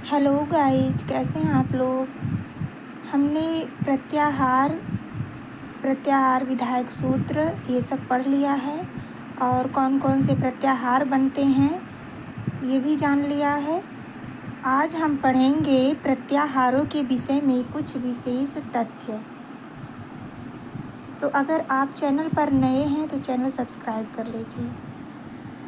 Hello guys, कैसे हैं आप लोग। हमने प्रत्याहार विधायक सूत्र ये सब पढ़ लिया है और कौन कौन से प्रत्याहार बनते हैं ये भी जान लिया है। आज हम पढ़ेंगे प्रत्याहारों के विषय में कुछ विशेष तथ्य। तो अगर आप चैनल पर नए हैं तो चैनल सब्सक्राइब कर लीजिए।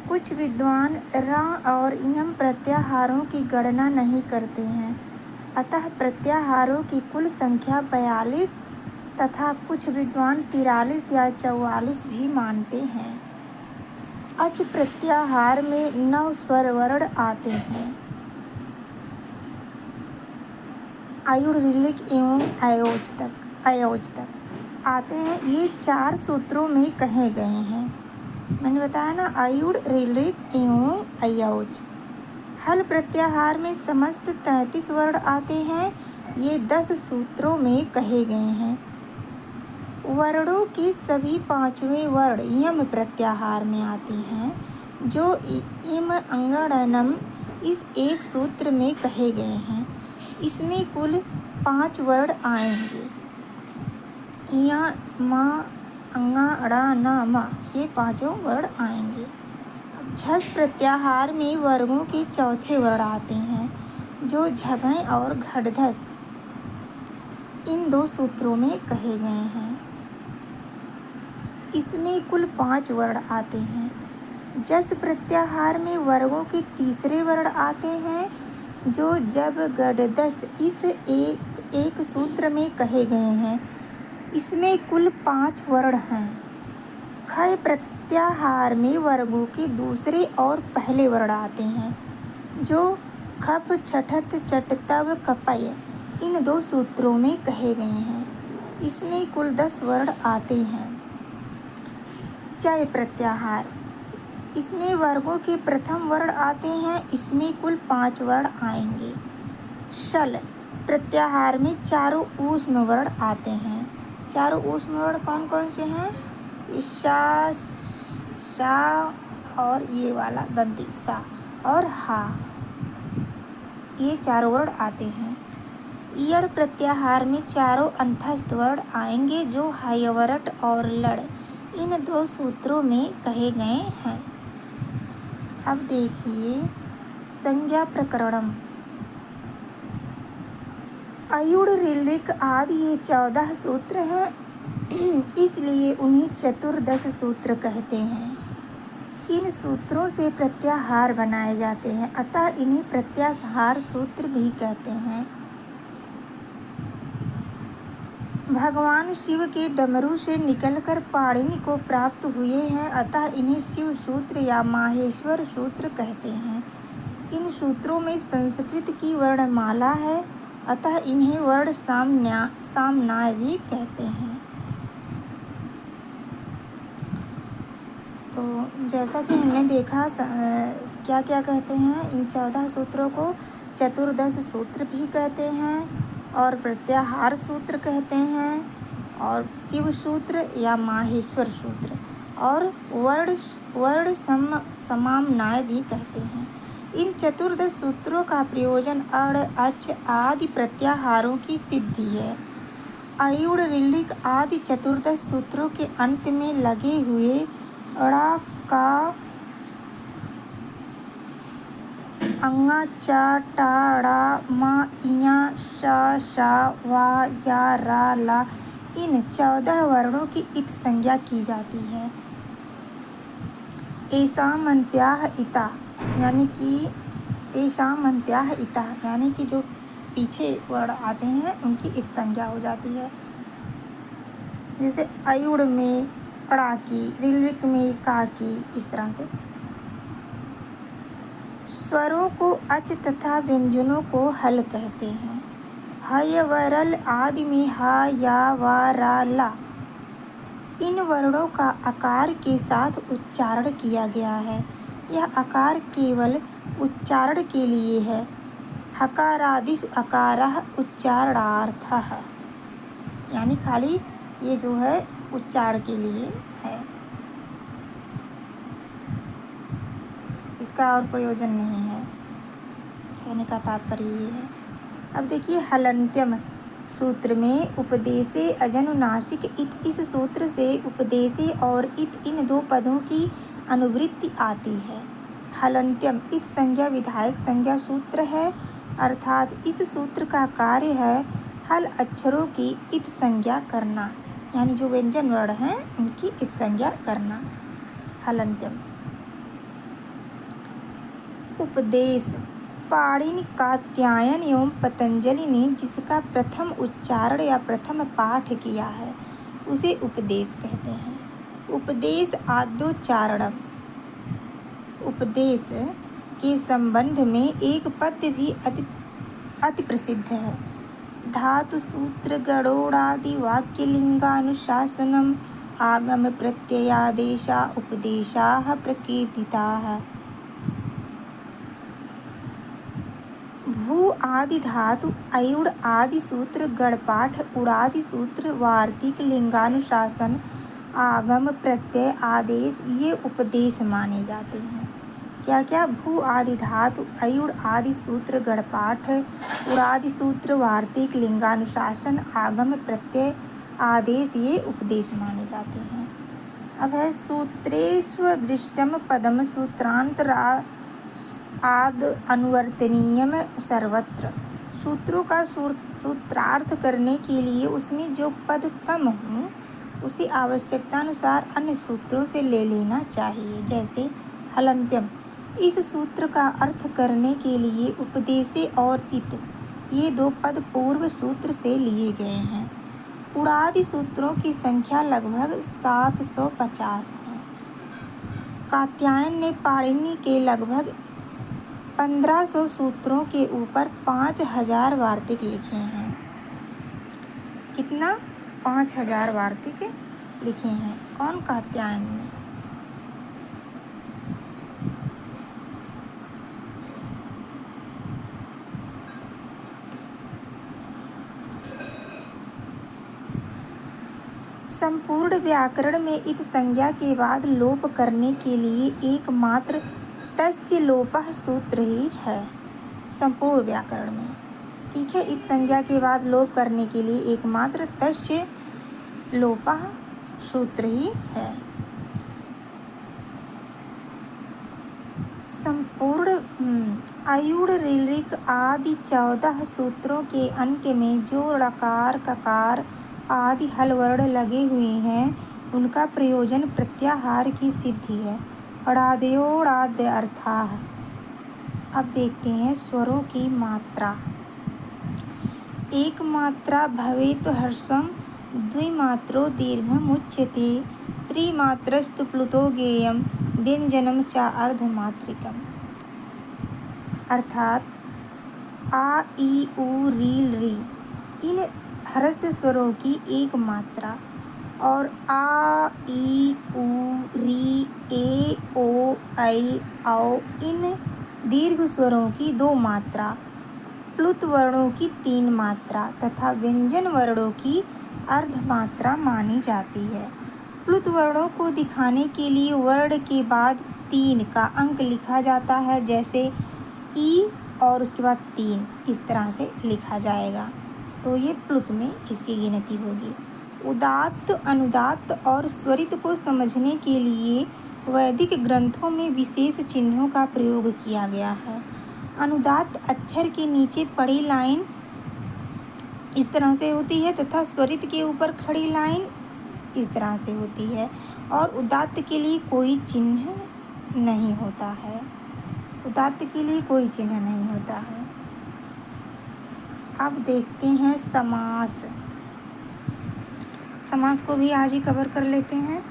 कुछ विद्वान रा और यम प्रत्याहारों की गणना नहीं करते हैं, अतः प्रत्याहारों की कुल संख्या 42 तथा कुछ विद्वान 43 या 44 भी मानते हैं। अच प्रत्याहार में 9 स्वर वर्ण आते हैं। आयुड़, ऋलिक एवं अयोज तक आते हैं। ये 4 सूत्रों में कहे गए हैं। मैंने बताया ना, आयुड़, ऋलिक एवं अयोज। हल प्रत्याहार में समस्त 33 वर्ण आते हैं। ये 10 सूत्रों में कहे गए हैं। वर्णों के सभी 5वें वर्ण यम प्रत्याहार में आते हैं, जो इम अंगणनम इस एक सूत्र में कहे गए हैं। इसमें कुल 5 वर्ण आएंगे। या मा अंगा अड़ा न मा, ये 5 वर्ण आएंगे। झस प्रत्याहार में वर्गों के चौथे वर्ण आते हैं, जो झभय और घड़धस इन 2 सूत्रों में कहे गए हैं। इसमें कुल 5 वर्ण आते हैं। जस प्रत्याहार में वर्गों के तीसरे वर्ण आते हैं, जो जब गड़दस इस एक सूत्र में कहे गए हैं। इसमें कुल 5 वर्ण हैं। खय प्रत्याहार में वर्गों के दूसरे और पहले वर्ण आते हैं, जो खप, छठत, चटतव, कपय इन 2 सूत्रों में कहे गए हैं। इसमें कुल 10 वर्ण आते हैं। चय प्रत्याहार, इसमें वर्गों के प्रथम वर्ण आते हैं। इसमें कुल 5 वर्ण आएंगे। शल प्रत्याहार में चारों ऊष्म वर्ण आते हैं। चारों ऊष्म वर्ण कौन कौन से हैं? ईशा, शा और ये वाला दंती सा और हा, ये 4 वर्ण आते हैं। यड़ प्रत्याहार में चारों अंतस्थ वर्ण आएंगे, जो हयवरट और लड़ इन 2 सूत्रों में कहे गए हैं। अब देखिए संज्ञा प्रकरणम। आयुड़, ऋलिक आदि ये 14 सूत्र हैं, इसलिए उन्हें चतुर्दश सूत्र कहते हैं। इन सूत्रों से प्रत्याहार बनाए जाते हैं, अतः इन्हें प्रत्याहार सूत्र भी कहते हैं। भगवान शिव के डमरू से निकलकर पाणिनि को प्राप्त हुए हैं, अतः इन्हें शिव सूत्र या माहेश्वर सूत्र कहते हैं। इन सूत्रों में संस्कृत की वर्णमाला है, अतः इन्हें वर्ण सामनाय भी कहते हैं। तो जैसा कि हमने देखा, क्या क्या कहते हैं, इन 14 सूत्रों को चतुर्दश सूत्र भी कहते हैं और प्रत्याहार सूत्र कहते हैं और शिव सूत्र या माहेश्वर सूत्र और वर्ण समामनाय भी कहते हैं। इन चतुर्दश सूत्रों का प्रयोजन अड़, अच आदि प्रत्याहारों की सिद्धि है। आयुड़, ऋलिक आदि चतुर्दश सूत्रों के अंत में लगे हुए अड़ा का अंगा, चा, टा, ड़ा, मा, इया, शा, शा, वा, या, रा, ला इन 14 वर्णों की इत संज्ञा की जाती है। एषाम् अन्त्याः इता, यानी कि जो पीछे वर्ण आते हैं उनकी इत संज्ञा हो जाती है। जैसे आयुड़ में अड़ा की, ऋलिक में का की, इस तरह से। स्वरों को अच तथा व्यंजनों को हल कहते हैं। हय, वरल आदि में हा, या, वा, रा, ला इन वर्णों का आकार के साथ उच्चारण किया गया है। यह आकार केवल उच्चारण के लिए है। हकारादिश अकारः उच्चारणार्थः, यानी खाली ये जो है उच्चारण के लिए है, इसका और प्रयोजन नहीं है। कहने का तात्पर्य ये है। अब देखिए हलन्त्यम सूत्र में उपदेशे अजनुनासिक इत, इस सूत्र से उपदेशे और इत इन दो पदों की अनुवृत्ति आती है। हलन्त्यम इत संज्ञा विधायक संज्ञा सूत्र है, अर्थात इस सूत्र का कार्य है हल अक्षरों की इत संज्ञा करना, यानी जो व्यंजन वर्ण हैं उनकी इत संज्ञा करना। हलन्त्यम उपदेश पाणिनि कात्यायन एवं पतंजलि ने जिसका प्रथम उच्चारण या प्रथम पाठ किया है उसे उपदेश कहते हैं। उपदेश आद्योच्चारणम, उपदेश के संबंध में एक पद्य भी अति प्रसिद्ध है। धातु सूत्र गणोड़ादि वाक्य लिंगानुशासनम आगम प्रत्ययादेशा उपदेशाः प्रकीर्तिताः। भू आदि धातु अयुड़ आदि सूत्र गणपाठ उड़ादि सूत्र वार्तिक लिंगानुशासन आगम प्रत्यय आदेश ये उपदेश माने जाते हैं। क्या क्या? भू आदि धातु अयुड़ आदि सूत्र गणपाठ उड़ादि सूत्र वार्तिक लिंगानुशासन आगम प्रत्यय आदेश ये उपदेश माने जाते हैं। अब है सूत्रेष्वदृष्टम पदम सूत्रांतरा आद अनुवर्तनीयम सर्वत्र। सूत्रों का सूत्रार्थ करने के लिए उसमें जो पद कम हो उसे आवश्यकतानुसार अन्य सूत्रों से ले लेना चाहिए। जैसे हलन्त्यम, इस सूत्र का अर्थ करने के लिए उपदेशे और इत ये दो पद पूर्व सूत्र से लिए गए हैं। उड़ादि सूत्रों की संख्या लगभग 750 है। कात्यायन ने पाणिनि के लगभग 1500 सूत्रों के ऊपर 5000 वार्तिक लिखे हैं। कितना? 5000 वार्तिक लिखे हैं। कौन? कात्यायन ने। संपूर्ण व्याकरण में इत संज्ञा के बाद लोप करने के लिए एकमात्र तस्य लोपः सूत्र ही है। संपूर्ण व्याकरण में, ठीक है, इत संज्ञा के बाद लोप करने के लिए एकमात्र तस्य लोपः सूत्र ही है। संपूर्ण अयुड़ ऋलिक आदि 14 सूत्रों के अंत्य में जो ड़कार ककार आदि हल वर्ण लगे हुए हैं उनका प्रयोजन प्रत्याहार की सिद्धि है। अड़ादयोड़ाद्य अर्थाः। अब देखते हैं स्वरों की मात्रा। एक मात्रा भवेत् हर्षम द्विमात्रो दीर्घम उच्यते त्रिमात्रस्तु प्लुतो गेयम व्यंजनम च अर्धमात्रिकम। अर्थात आ ई उ री री इन ह्रस्व स्वरों की एक मात्रा और आ ई उ री ए ओ ऐ औ इन दीर्घ स्वरों की 2 मात्रा, प्लुत वर्णों की 3 मात्रा तथा व्यंजन वर्णों की अर्धमात्रा मानी जाती है। प्लुत वर्णों को दिखाने के लिए वर्ण के बाद 3 का अंक लिखा जाता है, जैसे ई और उसके बाद 3 इस तरह से लिखा जाएगा, तो ये प्लुत में इसकी गिनती होगी। उदात्त अनुदात्त और स्वरित को समझने के लिए वैदिक ग्रंथों में विशेष चिन्हों का प्रयोग किया गया है। अनुदात्त अक्षर के नीचे पड़ी लाइन इस तरह से होती है तथा स्वरित के ऊपर खड़ी लाइन इस तरह से होती है और उदात्त के लिए कोई चिन्ह नहीं होता है। उदात्त के लिए कोई चिन्ह नहीं होता है। अब देखते हैं समास। समास को भी आज ही कवर कर लेते हैं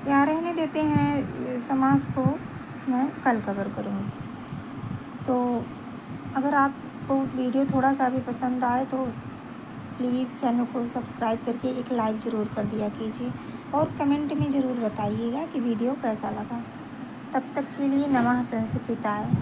या रहने देते हैं, समास को मैं कल कवर करूँगी। तो अगर आपको वीडियो थोड़ा सा भी पसंद आए तो प्लीज़ चैनल को सब्सक्राइब करके एक लाइक ज़रूर कर दिया कीजिए और कमेंट में ज़रूर बताइएगा कि वीडियो कैसा लगा। तब तक के लिए नमः संस्कृताय।